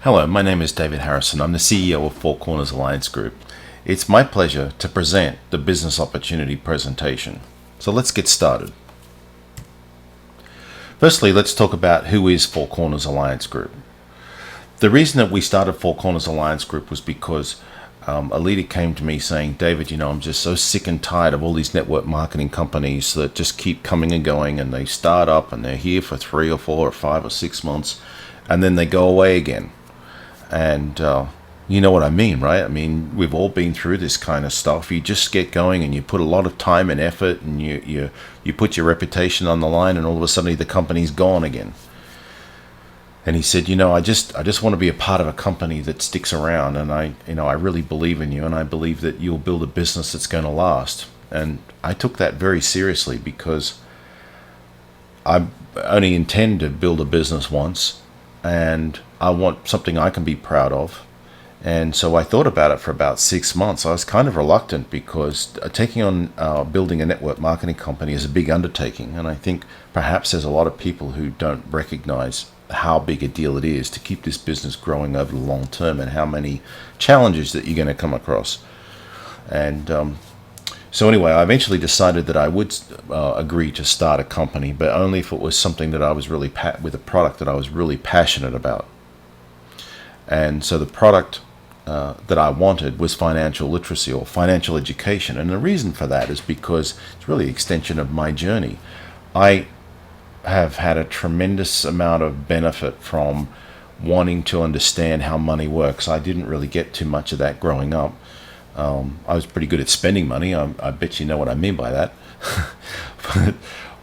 Hello, my name is David Harrison. I'm the CEO of Four Corners Alliance Group. It's my pleasure to present the business opportunity presentation. So let's get started. Firstly, let's talk about who is Four Corners Alliance Group. The reason that we started Four Corners Alliance Group was because a leader came to me saying, David, I'm just so sick and tired of all these network marketing companies that just keep coming and going, and they start up and they're here for 3 or 4 or 5 or 6 months and then they go away again. And you know what I mean, right? I mean, we've all been through this kind of stuff. You just get going and you put a lot of time and effort, and you put your reputation on the line, and all of a sudden the company's gone again. And he said, I just want to be a part of a company that sticks around, and I really believe in you, and I believe that you'll build a business that's going to last. And I took that very seriously, because I only intend to build a business once, and I want something I can be proud of. And so I thought about it for about 6 months. I was kind of reluctant, because taking on building a network marketing company is a big undertaking. And I think perhaps there's a lot of people who don't recognize how big a deal it is to keep this business growing over the long term, and how many challenges that you're going to come across. And so anyway, I eventually decided that I would agree to start a company, but only if it was something that I was really with a product that I was really passionate about. And so the product that I wanted was financial literacy, or financial education. And the reason for that is because it's really an extension of my journey. I have had a tremendous amount of benefit from wanting to understand how money works. I didn't really get too much of that growing up. I was pretty good at spending money. I bet you know what I mean by that.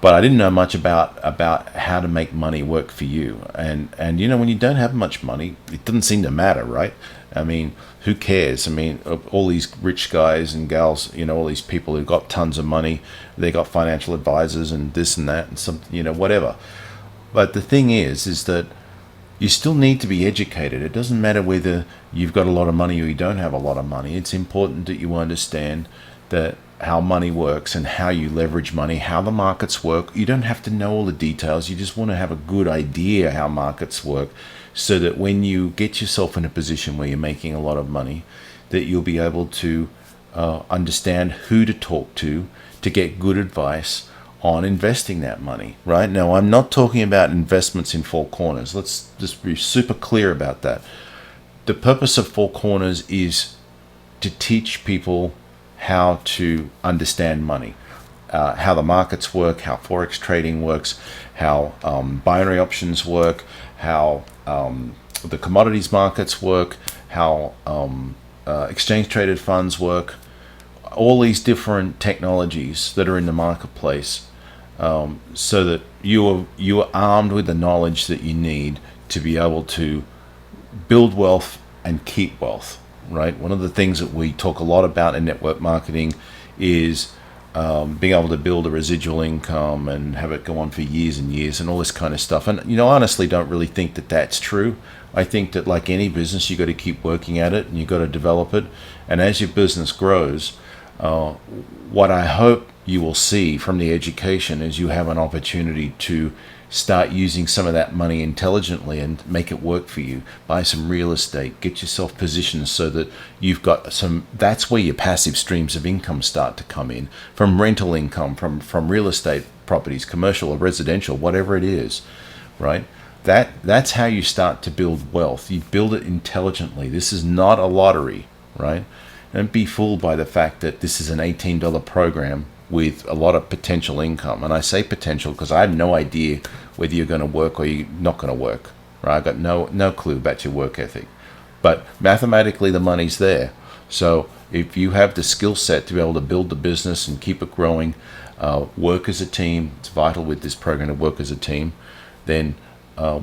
But I didn't know much about how to make money work for you. And when you don't have much money, it doesn't seem to matter, right? I mean, who cares? I mean, all these rich guys and gals, all these people who've got tons of money, they got financial advisors and this and that and some, whatever. But the thing is that you still need to be educated. It doesn't matter whether you've got a lot of money or you don't have a lot of money. It's important that you understand that how money works and how you leverage money, how the markets work. You don't have to know all the details. You just want to have a good idea how markets work, so that when you get yourself in a position where you're making a lot of money, that you'll be able to understand who to talk to get good advice on investing that money, right? Now, I'm not talking about investments in Four Corners. Let's just be super clear about that. The purpose of Four Corners is to teach people how to understand money, how the markets work, how forex trading works, how binary options work, how the commodities markets work, how exchange traded funds work, all these different technologies that are in the marketplace, so that you are armed with the knowledge that you need to be able to build wealth and keep wealth. Right? One of the things that we talk a lot about in network marketing is being able to build a residual income and have it go on for years and years and all this kind of stuff. And honestly, don't really think that that's true. I think that, like any business, you got to keep working at it, and you got to develop it. And as your business grows, what I hope you will see from the education is you have an opportunity to start using some of that money intelligently and make it work for you. Buy some real estate, get yourself positioned so that you've got some. That's where your passive streams of income start to come in, from rental income, from real estate properties, commercial or residential, whatever it is, right? That's how you start to build wealth. You build it intelligently. This is not a lottery, right? Don't be fooled by the fact that this is an $18 program with a lot of potential income. And I say potential because I have no idea whether you're going to work or you're not going to work, right? I've got no clue about your work ethic. But mathematically, the money's there. So if you have the skill set to be able to build the business and keep it growing, work as a team, it's vital with this program to work as a team, then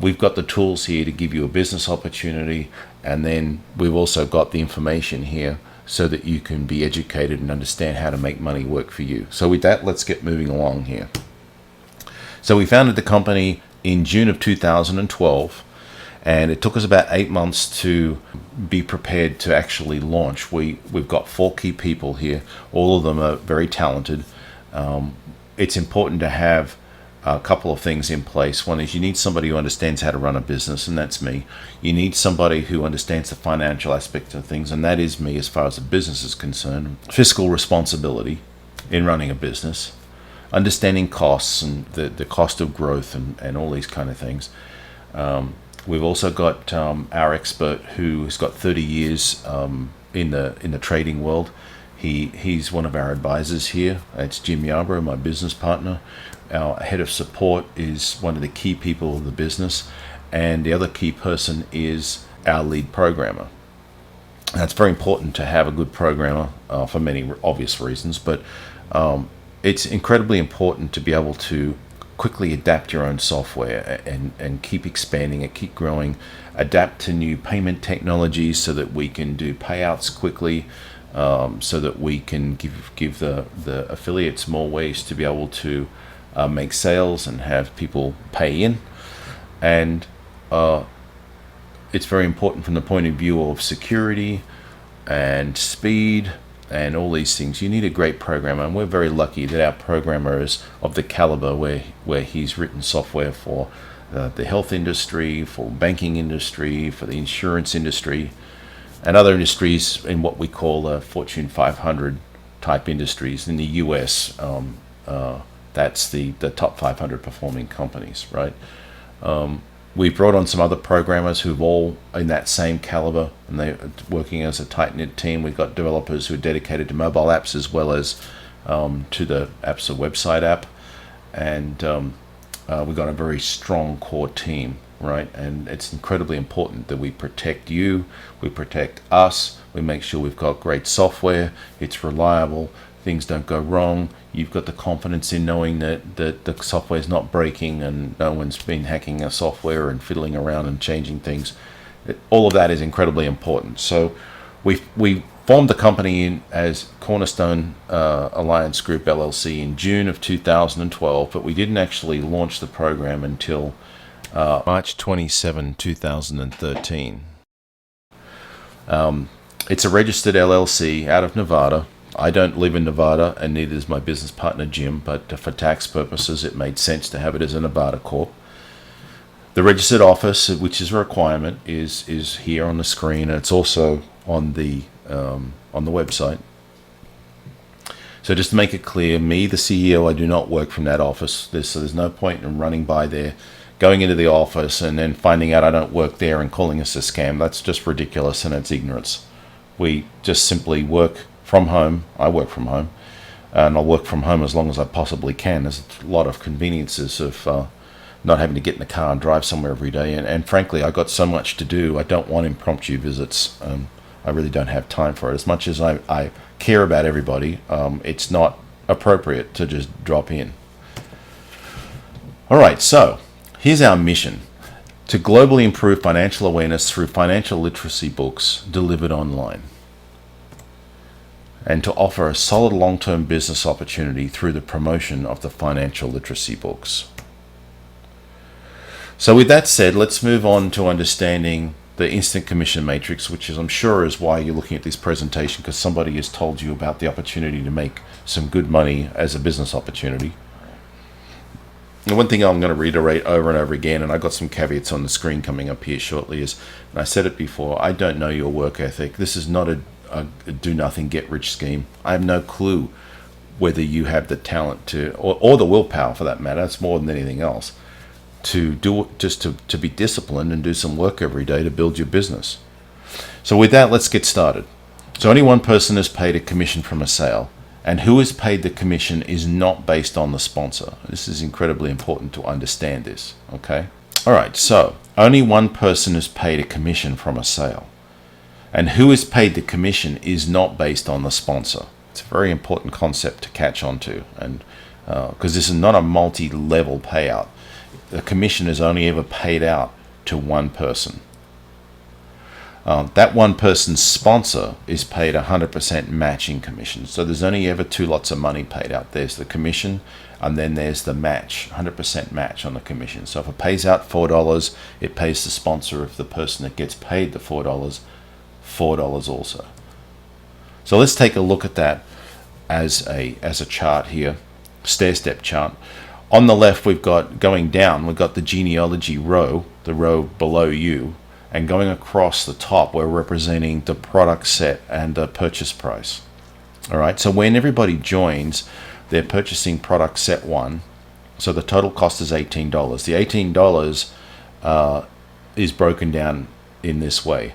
we've got the tools here to give you a business opportunity. And then we've also got the information here so that you can be educated and understand how to make money work for you. So with that, let's get moving along here. So we founded the company in June of 2012, and it took us about 8 months to be prepared to actually launch. We've got 4 key people here. All of them are very talented. It's important to have a couple of things in place. One is you need somebody who understands how to run a business, and that's me. You need somebody who understands the financial aspect of things, and that is me as far as the business is concerned. Fiscal responsibility in running a business, understanding costs and the cost of growth and all these kind of things. We've also got our expert who has got 30 years in the trading world. He's one of our advisors here. It's Jim Yarbrough, my business partner. Our head of support is one of the key people of the business, and the other key person is our lead programmer. And it's very important to have a good programmer for many obvious reasons, but it's incredibly important to be able to quickly adapt your own software and keep expanding it, keep growing, adapt to new payment technologies so that we can do payouts quickly, so that we can give the affiliates more ways to be able to make sales and have people pay in. And it's very important from the point of view of security and speed and all these things. You need a great programmer, and we're very lucky that our programmer is of the caliber where he's written software for the health industry, for banking industry, for the insurance industry, and other industries in what we call Fortune 500 type industries in the US. That's the top 500 performing companies, right? We brought on some other programmers who've all in that same caliber, and they're working as a tight-knit team. We've got developers who are dedicated to mobile apps as well as to the apps of website app, and we've got a very strong core team, right? And it's incredibly important that we protect you, we protect us, we make sure we've got great software, it's reliable, things don't go wrong. You've got the confidence in knowing that the software is not breaking and no one's been hacking our software and fiddling around and changing things. All of that is incredibly important. So we formed the company as Cornerstone Alliance Group LLC in June of 2012, but we didn't actually launch the program until March 27, 2013. It's a registered LLC out of Nevada. I don't live in Nevada, and neither does my business partner Jim, but for tax purposes it made sense to have it as a Nevada Corp. The registered office, which is a requirement, is here on the screen, and it's also on the website. So just to make it clear, me, the CEO, I do not work from that office. So there's no point in running by there, going into the office, and then finding out I don't work there and calling us a scam. That's just ridiculous, and it's ignorance. We just simply work from home. I work from home, and I'll work from home as long as I possibly can. There's a lot of conveniences of not having to get in the car and drive somewhere every day. And frankly, I got so much to do. I don't want impromptu visits. I really don't have time for it. As much as I care about everybody, it's not appropriate to just drop in. All right, so here's our mission: to globally improve financial awareness through financial literacy books delivered online, and to offer a solid long-term business opportunity through the promotion of the financial literacy books. So with that said, let's move on to understanding the instant commission matrix, which is, I'm sure, is why you're looking at this presentation, because somebody has told you about the opportunity to make some good money as a business opportunity. And one thing I'm going to reiterate over and over again, and I've got some caveats on the screen coming up here shortly, is, and I said it before, I don't know your work ethic. This is not a do-nothing, get-rich scheme. I have no clue whether you have the talent to, or the willpower for that matter, it's more than anything else, to do it, just to be disciplined and do some work every day to build your business. So with that, let's get started. So only one person is paid a commission from a sale, and who is paid the commission is not based on the sponsor. This is incredibly important to understand this, okay? All right, so only one person is paid a commission from a sale, and who is paid the commission is not based on the sponsor. It's a very important concept to catch on to, and because this is not a multi-level payout. The commission is only ever paid out to one person. That one person's sponsor is paid 100% matching commission. So there's only ever two lots of money paid out. There's the commission, and then there's the match, 100% match on the commission. So if it pays out $4, it pays the sponsor of the person that gets paid the $4 also. So let's take a look at that as a chart here, stair-step chart. On the left, we've got going down, we've got the genealogy row, the row below you, and going across the top, we're representing the product set and the purchase price. All right, so when everybody joins, they're purchasing product set 1. So the total cost is $18. The $18 is broken down in this way.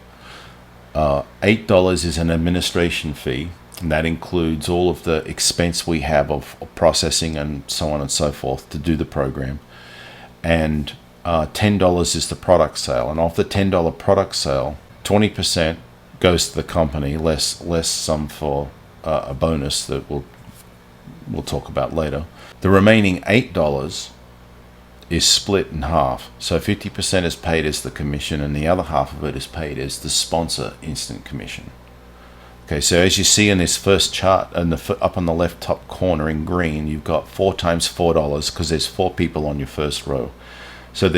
$8 is an administration fee, and that includes all of the expense we have of processing and so on and so forth to do the program. And $10 is the product sale. And off the $10 product sale, 20% goes to the company, less some for a bonus that we'll talk about later. The remaining $8 is split in half. So 50% is paid as the commission, and the other half of it is paid as the sponsor instant commission. Okay, so as you see in this first chart, up on the left top corner in green, you've got 4 times $4 because there's 4 people on your first row. So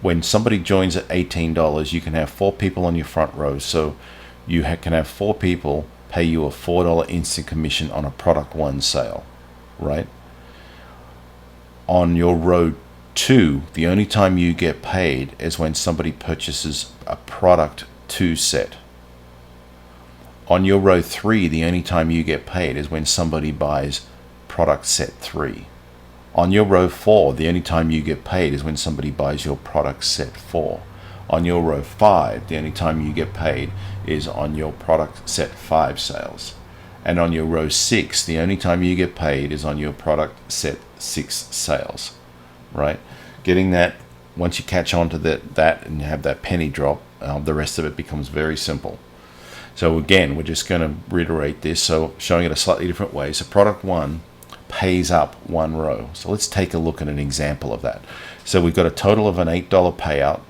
when somebody joins at $18, you can have 4 people on your front row. So you can have 4 people pay you a $4 instant commission on a product 1 sale, right? On your row 2, the only time you get paid is when somebody purchases a product 2 set. On your row 3, the only time you get paid is when somebody buys product set 3. On your row 4, the only time you get paid is when somebody buys your product set 4. On your row 5, the only time you get paid is on your product set 5 sales. And on your row 6, the only time you get paid is on your product set 6 sales, right? Getting that, once you catch on to that and you have that penny drop, the rest of it becomes very simple. So again, we're just going to reiterate this, so showing it a slightly different way. So product 1 pays up 1 row. So let's take a look at an example of that. So we've got a total of an $8 payout,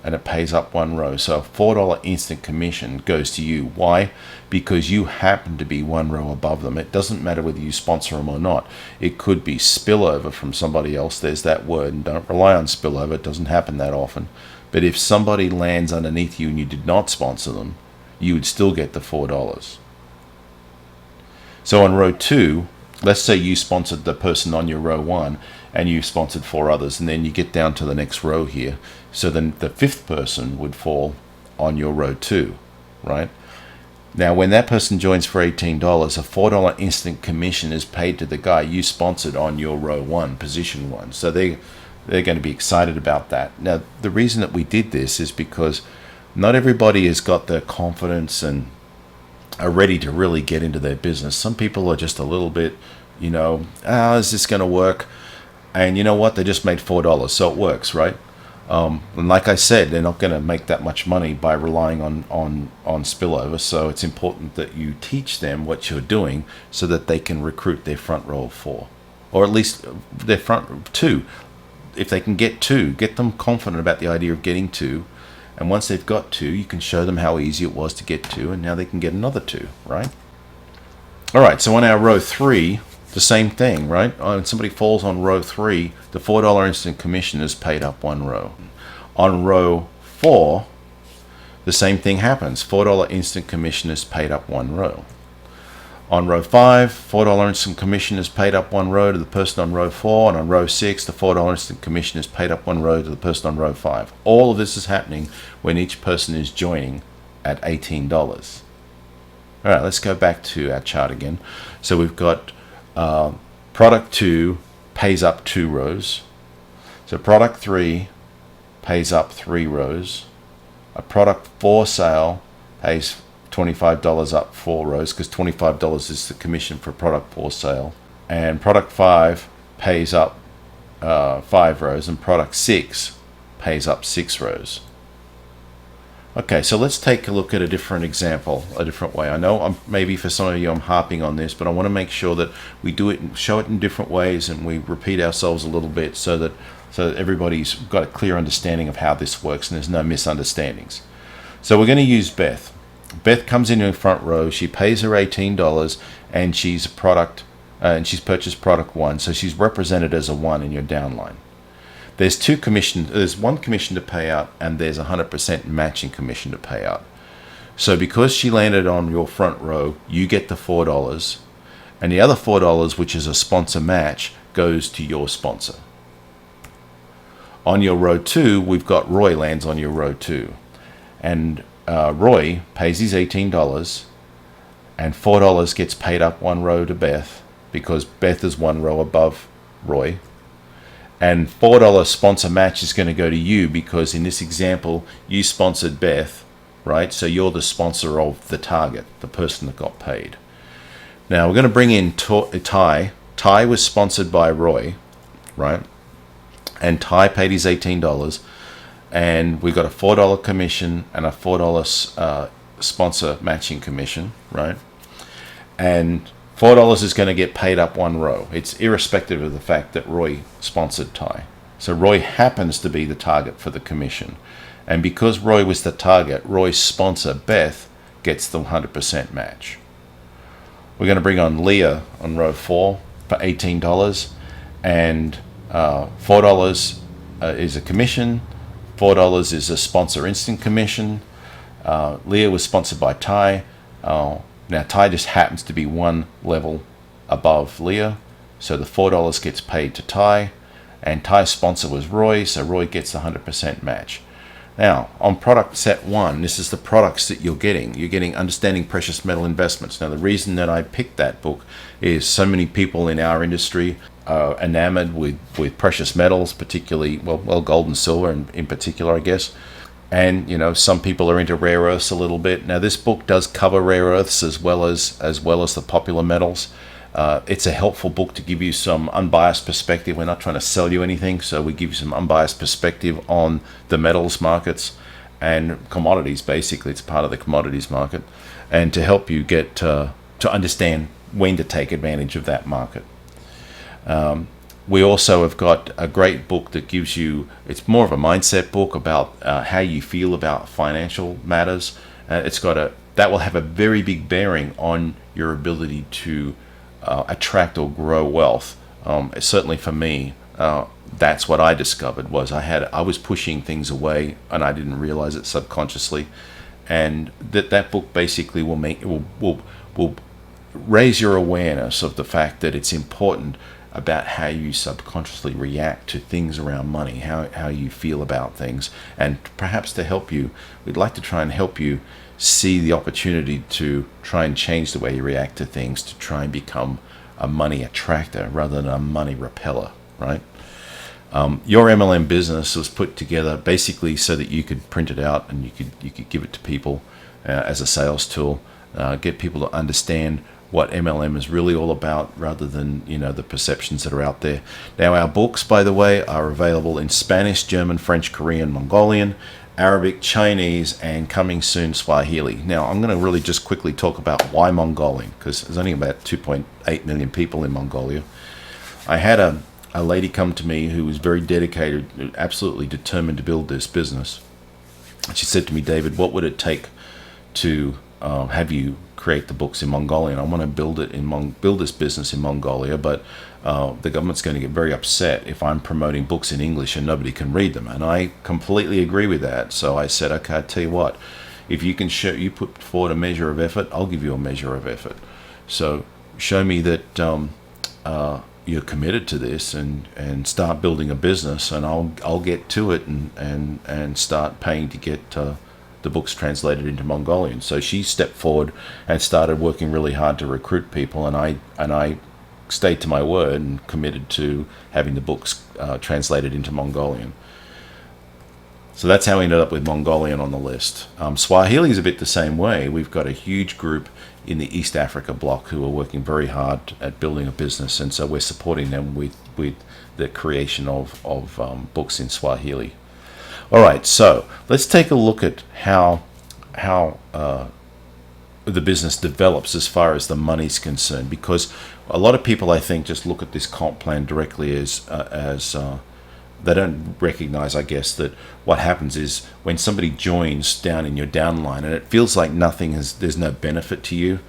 and it pays up 1 row. So a $4 instant commission goes to you. Why? Because you happen to be 1 row above them. It doesn't matter whether you sponsor them or not. It could be spillover from somebody else. There's that word, and don't rely on spillover. It doesn't happen that often. But if somebody lands underneath you and you did not sponsor them, you would still get the $4. So on row 2, let's say you sponsored the person on your row 1 and you sponsored 4 others, and then you get down to the next row here. So then the 5th person would fall on your row 2, right? Now when that person joins for $18, a $4 instant commission is paid to the guy you sponsored on your row 1, position 1. So they're going to be excited about that. Now the reason that we did this is because not everybody has got the confidence and are ready to really get into their business. Some people are just a little bit, is this going to work? And you know what? They just made $4, so it works, right? And like I said, they're not going to make that much money by relying on spillover. So it's important that you teach them what you're doing so that they can recruit their front row of 4, or at least their front 2. If they can get 2, get them confident about the idea of getting 2. And once they've got 2, you can show them how easy it was to get 2, and now they can get another 2, right? All right, so on our row 3, the same thing, right? When somebody falls on row 3, the $4 instant commission is paid up 1 row. On row 4, the same thing happens. $4 instant commission is paid up 1 row. On row 5, $4 instant commission is paid up 1 row to the person on row 4, and on row 6, the $4 instant commission is paid up 1 row to the person on row 5. All of this is happening when each person is joining at $18. All right, let's go back to our chart again. So we've got product 2 pays up 2 rows. So product 3 pays up 3 rows. A product 4 sale pays $25 up 4 rows, because $25 is the commission for product 4 sale. And product 5 pays up 5 rows, and product 6 pays up 6 rows. Okay, so let's take a look at a different example, a different way. I know maybe for some of you I'm harping on this, but I want to make sure that we do it and show it in different ways, and we repeat ourselves a little bit so that everybody's got a clear understanding of how this works and there's no misunderstandings. So we're going to use Beth. Beth comes in the front row. She pays her $18, and she's purchased product 1, so she's represented as a 1 in your downline. There's 1 commission to pay out, and there's 100% matching commission to pay out. So because she landed on your front row, you get the $4, and the other $4, which is a sponsor match, goes to your sponsor. On your row 2, we've got Roy lands on your row 2. And Roy pays his $18, and $4 gets paid up one row to Beth, because Beth is one row above Roy. And $4 sponsor match is going to go to you, because in this example, you sponsored Beth, right? So you're the sponsor of the target, the person that got paid. Now we're going to bring in Ty. Ty was sponsored by Roy, right? And Ty paid his $18, and we got a $4 commission and a $4 sponsor matching commission, right? And $4 is going to get paid up one row. It's irrespective of the fact that Roy sponsored Ty. So Roy happens to be the target for the commission. And because Roy was the target, Roy's sponsor, Beth, gets the 100% match. We're going to bring on Leah on row 4 for $18. And $4 is a commission. $4 is a sponsor instant commission. Leah was sponsored by Ty. Now Ty just happens to be one level above Leah, so the $4 gets paid to Ty, and Ty's sponsor was Roy, so Roy gets the 100% match. Now, on product set 1, this is the products that you're getting. You're getting Understanding Precious Metal Investments. Now, the reason that I picked that book is so many people in our industry are enamored with precious metals, particularly, well, gold and silver in particular, I guess. And, you know, some people are into rare earths a little bit. Now, this book does cover rare earths as well as the popular metals. It's a helpful book to give you some unbiased perspective. We're not trying to sell you anything, so we give you some unbiased perspective on the metals markets and commodities. Basically, it's part of the commodities market, and to help you get to understand when to take advantage of that market. We also have got a great book that gives you, it's more of a mindset book about how you feel about financial matters. That will have a very big bearing on your ability to attract or grow wealth. Certainly for me, that's what I discovered was I was pushing things away and I didn't realize it subconsciously, and that book basically will raise your awareness of the fact that it's important about how you subconsciously react to things around money, how you feel about things, and perhaps to help you, we'd like to try and help you see the opportunity to try and change the way you react to things, to try and become a money attractor rather than a money repeller, right? Your MLM business was put together basically so that you could print it out and you could give it to people as a sales tool, get people to understand what MLM is really all about rather than, you know, the perceptions that are out there. Now, our books, by the way, are available in Spanish, German, French, Korean, Mongolian, Arabic, Chinese, and coming soon Swahili. Now, I'm going to really just quickly talk about why Mongolian, because there's only about 2.8 million people in Mongolia. I had a lady come to me who was very dedicated, absolutely determined to build this business. And she said to me, David, what would it take to have you create the books in Mongolian? I want to build this business in Mongolia, but the government's going to get very upset if I'm promoting books in English and nobody can read them. And I completely agree with that. So I said, okay, I tell you what, if you can you put forward a measure of effort, I'll give you a measure of effort. So show me that you're committed to this and start building a business, and I'll get to it and start paying to get the books translated into Mongolian. So she stepped forward and started working really hard to recruit people, and I stayed to my word and committed to having the books translated into Mongolian. So that's how we ended up with Mongolian on the list. Swahili is a bit the same way. We've got a huge group in the East Africa bloc who are working very hard at building a business, and so we're supporting them with the creation of books in Swahili. All right, so let's take a look at how the business develops as far as the money's concerned, because a lot of people, I think, just look at this comp plan directly as they don't recognize, I guess, that what happens is when somebody joins down in your downline and it feels like there's no benefit to you,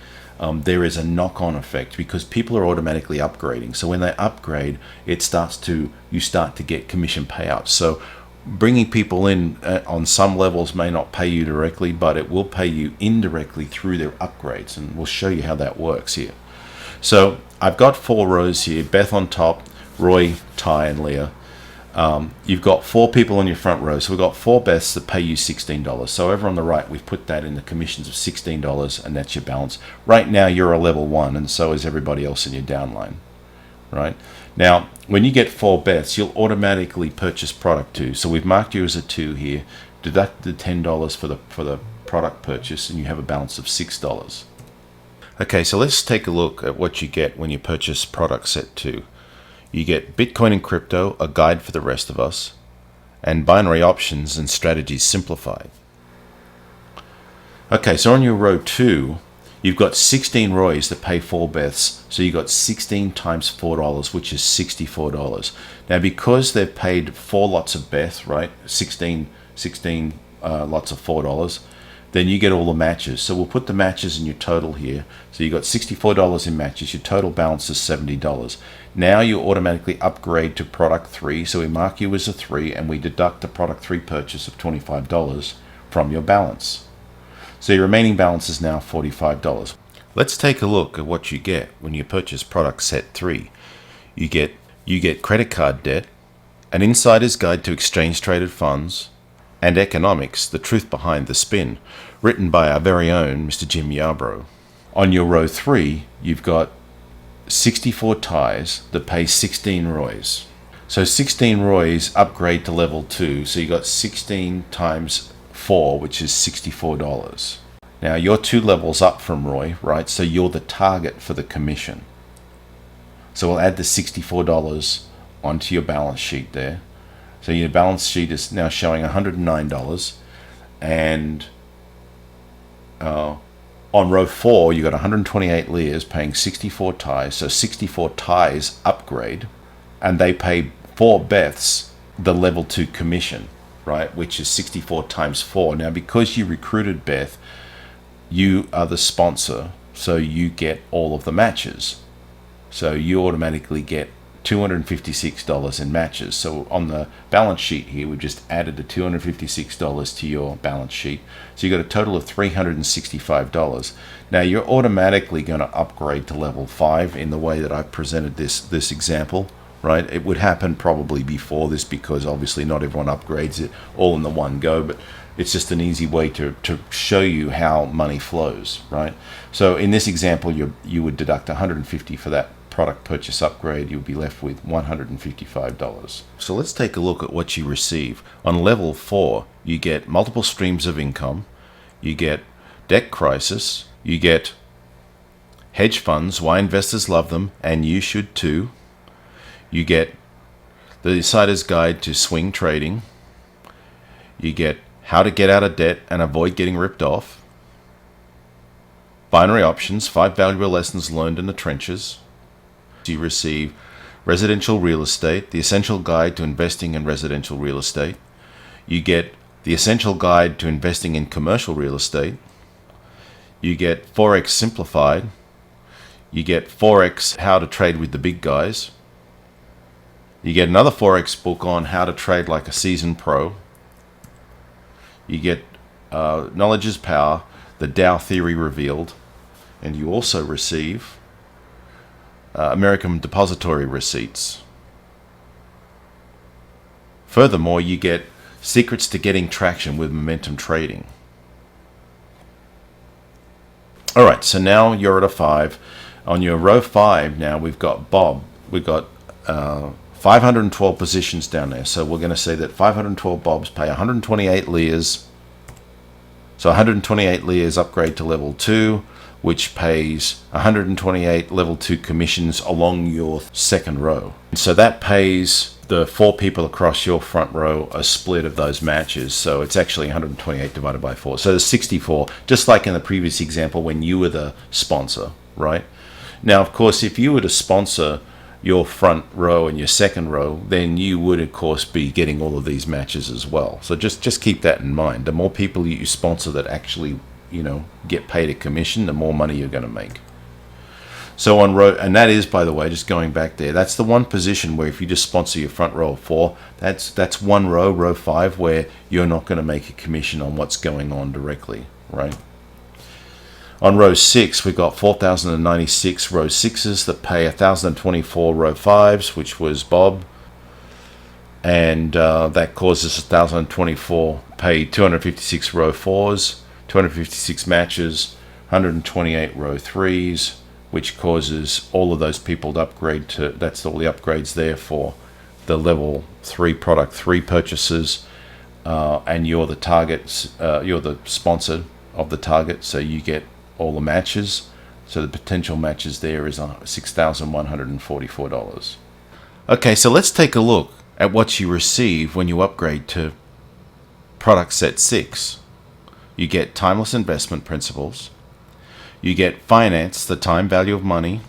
there is a knock-on effect because people are automatically upgrading. So when they upgrade, you start to get commission payouts. So bringing people in on some levels may not pay you directly, but it will pay you indirectly through their upgrades, and we'll show you how that works here. So I've got 4 rows here, Beth on top, Roy, Ty, and Leah. You've got 4 people on your front row, so we've got 4 bets that pay you $16. So over on the right, we've put that in the commissions of $16, and that's your balance. Right now, you're a level 1, and so is everybody else in your downline, right? Now, when you get 4 bets, you'll automatically purchase product 2. So we've marked you as a 2 here, deduct the $10 for the product purchase, and you have a balance of $6. Okay, so let's take a look at what you get when you purchase product set 2. You get Bitcoin and crypto, a guide for the rest of us, and binary options and strategies simplified. Okay, so on your row 2, you've got 16 roys that pay 4 bets, so you got 16 times $4, which is $64. Now, because they've paid 4 lots of bets, right, 16 lots of $4, then you get all the matches. So we'll put the matches in your total here. So you got $64 in matches. Your total balance is $70. Now you automatically upgrade to product 3. So we mark you as a 3, and we deduct the product 3 purchase of $25 from your balance. So your remaining balance is now $45. Let's take a look at what you get when you purchase product set 3. You get credit card debt, an insider's guide to exchange traded funds, and Economics, the Truth Behind the Spin, written by our very own Mr. Jim Yarbrough. On your row 3, you've got 64 ties that pay 16 roys. So 16 roys upgrade to level 2, so you got 16 times 4, which is $64. Now you're 2 levels up from roy, right? So you're the target for the commission. So we'll add the $64 onto your balance sheet there. So your balance sheet is now showing $109, and on row 4 you got 128 layers paying 64 ties. So 64 ties upgrade, and they pay 4 bets the level 2 commission, right, which is 64 times 4. Now because you recruited Beth, you are the sponsor, so you get all of the matches. So you automatically get $256 in matches. So on the balance sheet here, we've just added the $256 to your balance sheet. So you got a total of $365. Now you're automatically going to upgrade to level 5 in the way that I've presented this example, right? It would happen probably before this, because obviously not everyone upgrades it all in the one go, but it's just an easy way to show you how money flows, right? So in this example, you would deduct $150 for that product purchase upgrade. You'll be left with $155. So let's take a look at what you receive. On level 4, you get multiple streams of income, you get debt crisis, you get hedge funds, why investors love them, and you should too. You get the Insider's Guide to Swing Trading. You get how to get out of debt and avoid getting ripped off. Binary options, 5 valuable lessons learned in the trenches. You receive residential real estate, the essential guide to investing in residential real estate. You get the essential guide to investing in commercial real estate. You get Forex Simplified. You get Forex How to Trade with the Big Guys. You get another Forex book on how to trade like a seasoned pro. You get Knowledge is Power, the Dow Theory Revealed. And you also receive American Depository Receipts. Furthermore, you get Secrets to Getting Traction with Momentum Trading. Alright, so now you're at a 5. On your row 5 now, we've got Bob. We've got 512 positions down there. So we're going to say that 512 Bobs pay 128 layers. So 128 layers upgrade to level 2, which pays 128 level 2 commissions along your second row. So that pays the 4 people across your front row a split of those matches. So it's actually 128 divided by 4. So there's 64, just like in the previous example when you were the sponsor, right? Now, of course, if you were to sponsor your front row and your second row, then you would, of course, be getting all of these matches as well. So just keep that in mind. The more people you sponsor that actually, get paid a commission, the more money you're going to make. So on row, and that is, by the way, just going back there, that's the one position where if you just sponsor your front row of 4, that's one row, row 5, where you're not going to make a commission on what's going on directly, right? On row 6, we've got 4,096 row 6s that pay 1,024 row 5s, which was Bob. and that causes 1,024 pay 256 row 4s, 256 matches, 128 row 3s, which causes all of those people to upgrade to, that's all the upgrades there for the level 3 product 3 purchases, and you're the target, you're the sponsor of the target, so you get all the matches. So the potential matches there is $6,144. Okay, so let's take a look at what you receive when you upgrade to product set 6. You get timeless investment principles. You get finance, the time value of money.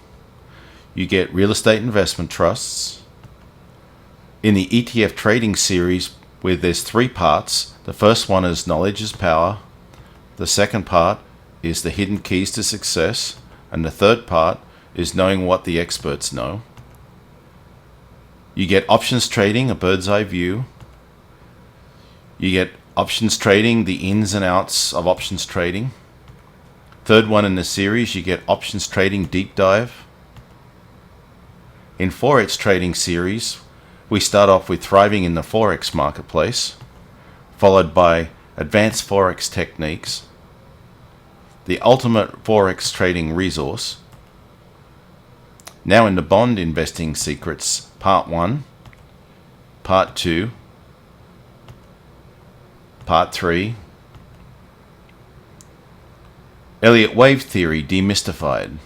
You get real estate investment trusts. In the ETF trading series, where there's 3 parts, the first one is knowledge is power. The second part is the hidden keys to success. And the third part is knowing what the experts know. You get options trading, a bird's eye view. You get options trading, the ins and outs of options trading. Third one in the series, you get options trading deep dive. In Forex trading series, we start off with thriving in the Forex marketplace, followed by advanced Forex techniques, the ultimate Forex trading resource. Now in the bond investing secrets, part 1, part 2, part 3, Elliott wave theory demystified.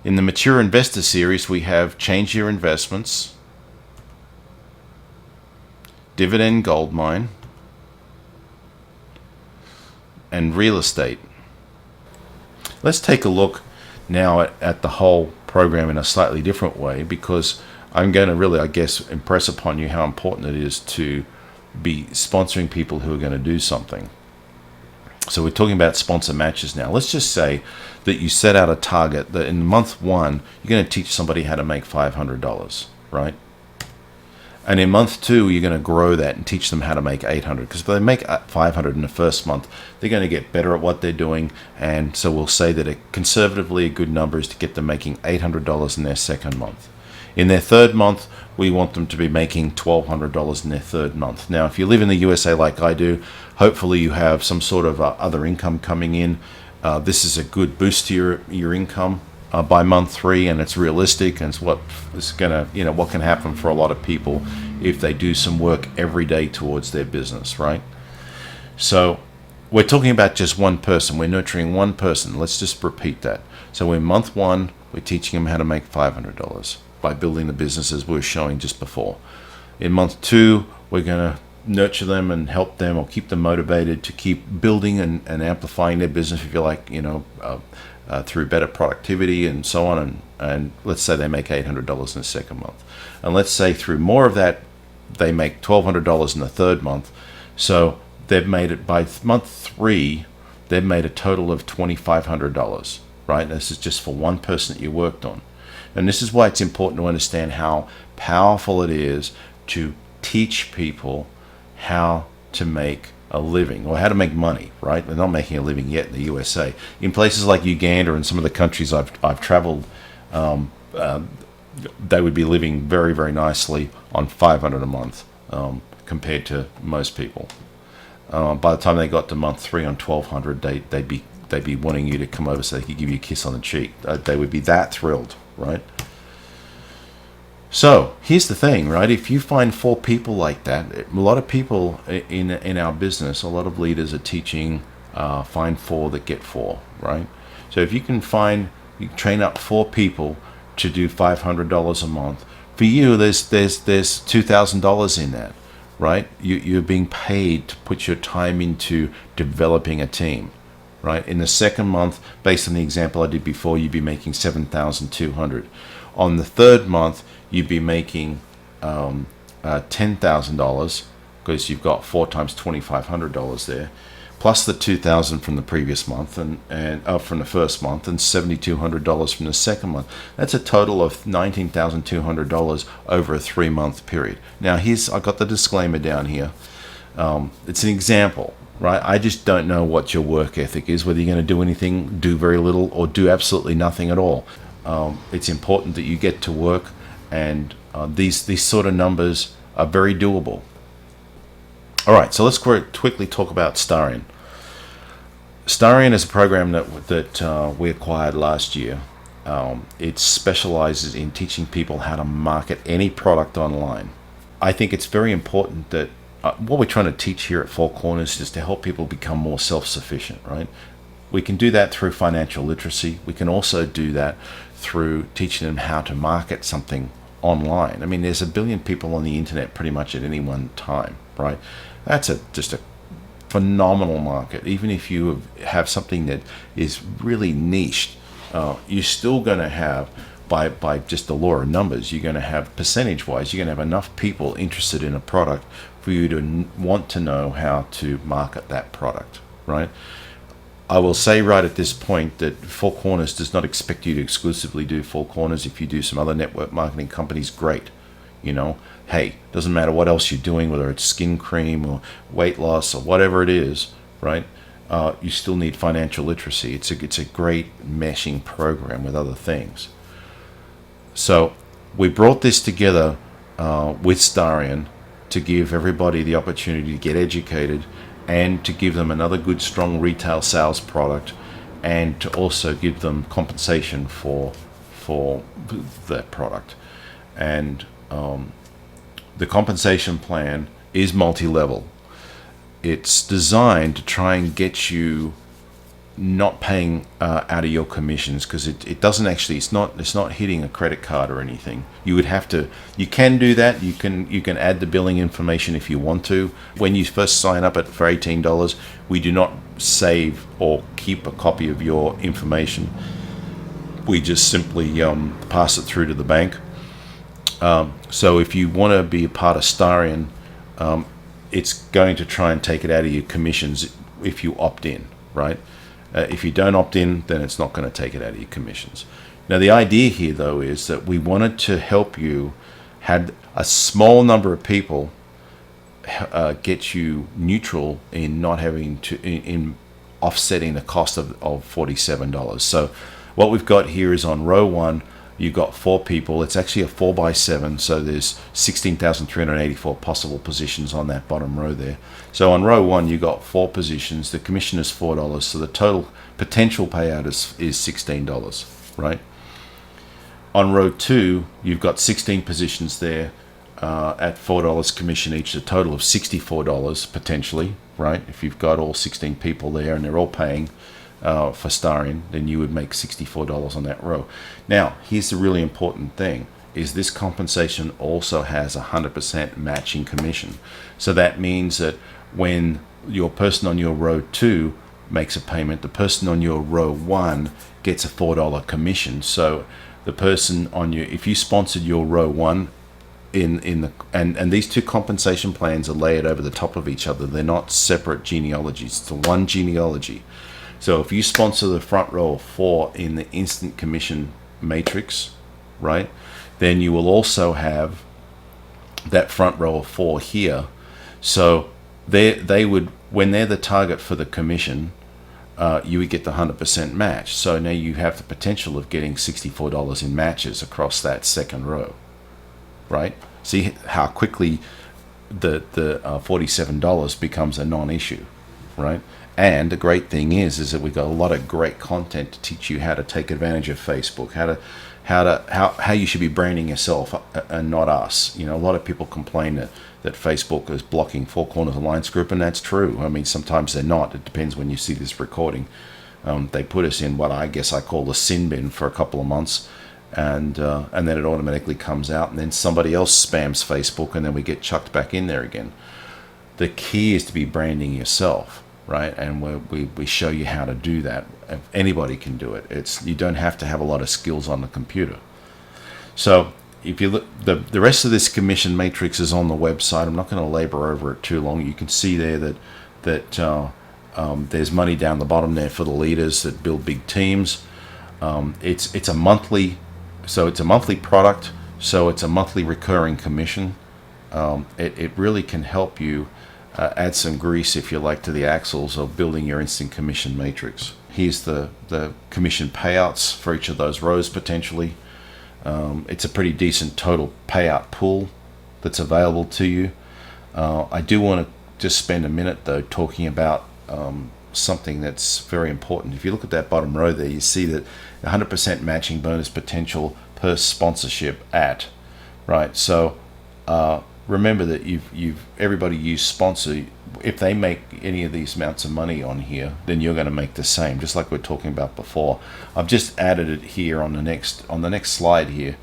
In the mature investor series, we have change your investments, dividend gold mine, and real estate. Let's take a look now at the whole program in a slightly different way, because I'm going to really, I guess, impress upon you how important it is to be sponsoring people who are going to do something. So we're talking about sponsor matches now. Let's just say that you set out a target that in month 1, you're going to teach somebody how to make $500, right? And in month 2, you're going to grow that and teach them how to make $800. Because if they make $500 in the first month, they're going to get better at what they're doing. And so we'll say that conservatively a good number is to get them making $800 in their second month. In their third month, we want them to be making $1,200 in their third month. Now, if you live in the USA like I do, hopefully you have some sort of other income coming in. This is a good boost to your income by month 3, and it's realistic, and it's what is gonna, what can happen for a lot of people if they do some work every day towards their business, right? So we're talking about just one person. We're nurturing one person. Let's just repeat that. So in month 1, we're teaching them how to make $500 by building the businesses we were showing just before. In month 2, we're going to nurture them and help them or keep them motivated to keep building and amplifying their business, if you like, through better productivity and so on. And let's say they make $800 in the second month. And let's say through more of that, they make $1,200 in the third month. So they've made it by month 3, they've made a total of $2,500, right? And this is just for one person that you worked on. And this is why it's important to understand how powerful it is to teach people how to make a living or how to make money, right? They're not making a living yet in the USA. In places like Uganda and some of the countries I've traveled, they would be living very, very nicely on $500 a month compared to most people. By the time they got to month 3 on $1,200, they'd be wanting you to come over so they could give you a kiss on the cheek. They would be that thrilled, right? So here's the thing, right? If you find 4 people like that, a lot of people in our business, a lot of leaders are teaching find 4 that get 4, right? So if you can you train up 4 people to do $500 a month, for you, there's $2,000 in that, right? You're being paid to put your time into developing a team, right? In the second month, based on the example I did before, you'd be making $7,200. On the third month, you'd be making $10,000 because you've got 4 times $2,500 there, plus the $2,000 from the previous month and from the first month, and $7,200 from the second month. That's a total of $19,200 over a 3-month period. Now, I got the disclaimer down here. It's an example, right? I just don't know what your work ethic is, whether you're going to do anything, do very little, or do absolutely nothing at all. It's important that you get to work and These sort of numbers are very doable. All right, so let's quickly talk about Starion. Starion is a program that we acquired last year. It specializes in teaching people how to market any product online. I think it's very important that what we're trying to teach here at Four Corners is to help people become more self-sufficient, right? We can do that through financial literacy. We can also do that through teaching them how to market something online. I mean, there's 1 billion people on the internet pretty much at any one time, right? That's just a phenomenal market. Even if you have something that is really niched, you're still going to have, by just the law of numbers, you're going to have, percentage-wise, you're going to have enough people interested in a product for you to want to know how to market that product, right? I will say right at this point that Four Corners does not expect you to exclusively do Four Corners. If you do some other network marketing companies, great. Hey, doesn't matter what else you're doing, whether it's skin cream or weight loss or whatever it is, right? You still need financial literacy. It's a great meshing program with other things. So we brought this together with Starion to give everybody the opportunity to get educated and to give them another good, strong retail sales product, and to also give them compensation for that product. And the compensation plan is multi-level. It's designed to try and get you not paying out of your commissions, because it doesn't actually, it's not hitting a credit card or anything. You can do that. You can add the billing information if you want to. When you first sign up for $18, we do not save or keep a copy of your information. We just simply pass it through to the bank. So if you want to be a part of Starion, it's going to try and take it out of your commissions if you opt in, right? If you don't opt in, then it's not going to take it out of your commissions. Now, the idea here, though, is that we wanted to help you have a small number of people get you neutral in not having to, in offsetting the cost of $47. So what we've got here is on row 1, you've got 4 people. It's actually a 4x7, so there's 16,384 possible positions on that bottom row there. So on row 1, you've got 4 positions. The commission is $4, so the total potential payout is $16, right? On row 2, you've got 16 positions there at $4 commission each, a total of $64 potentially, right? If you've got all 16 people there and they're all paying for Starion, then you would make $64 on that row. Now, here's the really important thing, is this compensation also has 100% matching commission. So that means that when your person on your row 2 makes a payment, the person on your row 1 gets a $4 commission. So the person on your, if you sponsored your row 1 and these two compensation plans are layered over the top of each other. They're not separate genealogies. It's one genealogy. So if you sponsor the front row of 4 in the instant commission matrix, right, then you will also have that front row of 4 here. So they would, when they're the target for the commission, you would get the 100% match. So now you have the potential of getting $64 in matches across that second row, right? See how quickly the $47 becomes a non-issue, right? And the great thing is that we've got a lot of great content to teach you how to take advantage of Facebook, how you should be branding yourself and not us. You know, a lot of people complain that Facebook is blocking Four Corners Alliance Group, and that's true. I mean, sometimes they're not. It depends when you see this recording. They put us in what I guess I call the sin bin for a couple of months, and then it automatically comes out, and then somebody else spams Facebook, and then we get chucked back in there again. The key is to be branding yourself, right? And we show you how to do that. If anybody can do it. You don't have to have a lot of skills on the computer. So if you look, the rest of this commission matrix is on the website. I'm not going to labor over it too long. You can see there that there's money down the bottom there for the leaders that build big teams. It's a monthly, so it's a monthly product. So it's a monthly recurring commission. It really can help you add some grease, if you like, to the axles of building your instant commission matrix. Here's the commission payouts for each of those rows potentially. It's a pretty decent total payout pool that's available to you. I do want to just spend a minute though talking about something that's very important. If you look at that bottom row there, you see that 100% matching bonus potential per sponsorship at, right? So remember that everybody you sponsor, if they make any of these amounts of money on here, then you're going to make the same, just like we are talking about before. I've just added it here on the next slide here.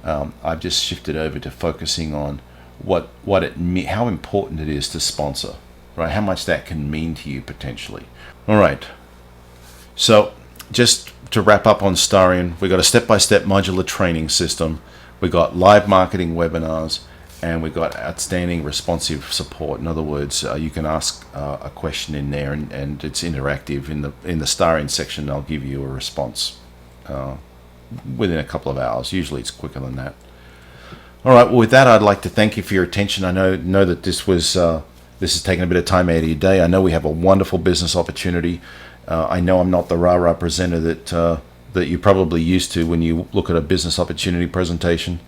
I've just shifted over to focusing on how important it is to sponsor, right? How much that can mean to you potentially. All right. So just to wrap up on Starion, we got a step-by-step modular training system. We got live marketing webinars, and we got outstanding responsive support. In other words, you can ask a question in there, and it's interactive. In the Starion section, they'll give you a response within a couple of hours. Usually, it's quicker than that. All right. Well, with that, I'd like to thank you for your attention. I know that this has taken a bit of time out of your day. I know we have a wonderful business opportunity. I know I'm not the rah-rah presenter that you're probably used to when you look at a business opportunity presentation.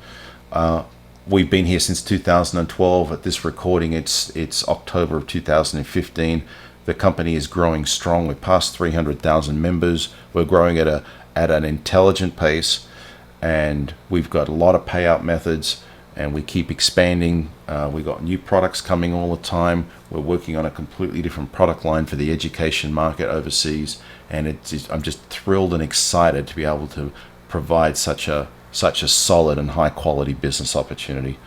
We've been here since 2012. At this recording, it's October of 2015. The company is growing strong. We're past 300,000 members. We're growing at an intelligent pace, and we've got a lot of payout methods, and we keep expanding. We've got new products coming all the time. We're working on a completely different product line for the education market overseas, and I'm just thrilled and excited to be able to provide such a solid and high quality business opportunity.